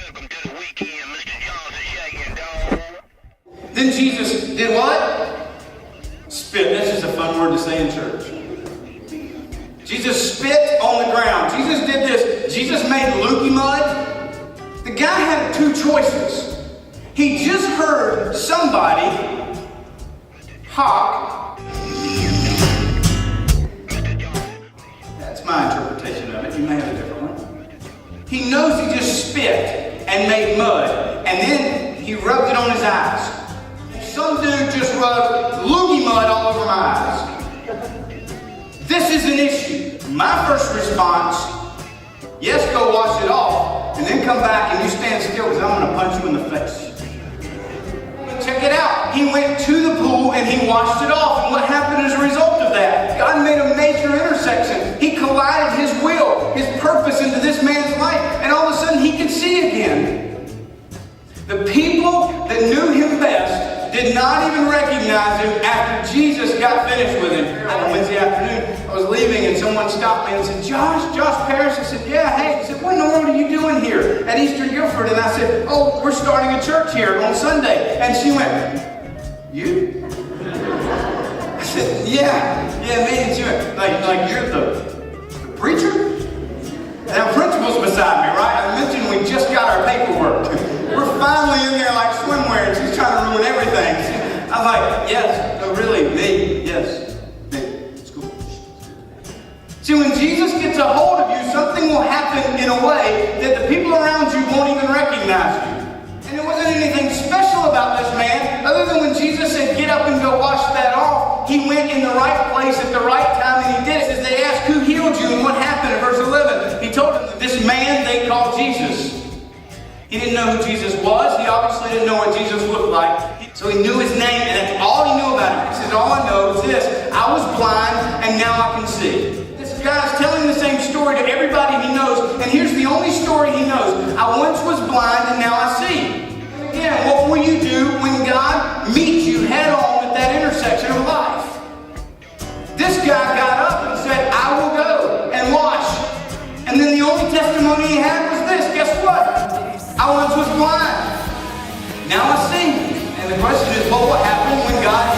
Welcome to the weekend, Mr. Johnson shaking, dog. Then Jesus did what? Spit. That's just a fun word to say in church. Jesus spit on the ground. Jesus did this. Jesus made looky mud. The guy had two choices. He just heard somebody hawk. That's my interpretation of it. You may have a different one. He knows he just spit and made mud. And then he rubbed it on his eyes. Some dude just rubbed loogie mud all over my eyes. This is an issue. My first response, yes, go wash it off, and then come back and you stand still because I'm going to punch you in the face. Check it out. He went to the pool and he washed it off. And what happened as a result of that? God made a major intersection. He collided his will, his purpose into this man's life, and all of a sudden he could see again. The people that knew him best did not even recognize him after Jesus got finished with him. On Wednesday afternoon, I was leaving and someone stopped me and said, Josh Parrish. I said, yeah, hey. He said, what in the world are you doing here at Eastern Guilford? And I said, oh, we're starting a church here on Sunday. And she went, you? I said, yeah, me. And she went, like you're the preacher? And our principal's beside me, right? I mentioned we just got our paperwork. We're finally in there like swimwear and she's trying to ruin everything. I'm like, yes, no, really, me, yes, me. It's cool. See, when Jesus gets a hold of you, something will happen in a way that the people around you won't even recognize you. And it wasn't anything special about this man, other than when Jesus said, get up and go wash that off, he went in the right place at the right time and he did it. As they asked, who healed you and what happened in verse 11? He told them that this man they called Jesus. He didn't know who Jesus was. He obviously didn't know what Jesus looked like. So he knew his name, and that's all he knew about him. He said, all I know is this: I was blind, and now I can see. This guy's telling the same story to everybody he knows, and here's the only story he knows. I once was blind, and now I see. Again, what will you do when God meets you head on at that intersection of life? This guy got up and said, I will go and wash. And then the only testimony he had was this: guess what? I once was blind. Now I see. And the question is, what will happen when God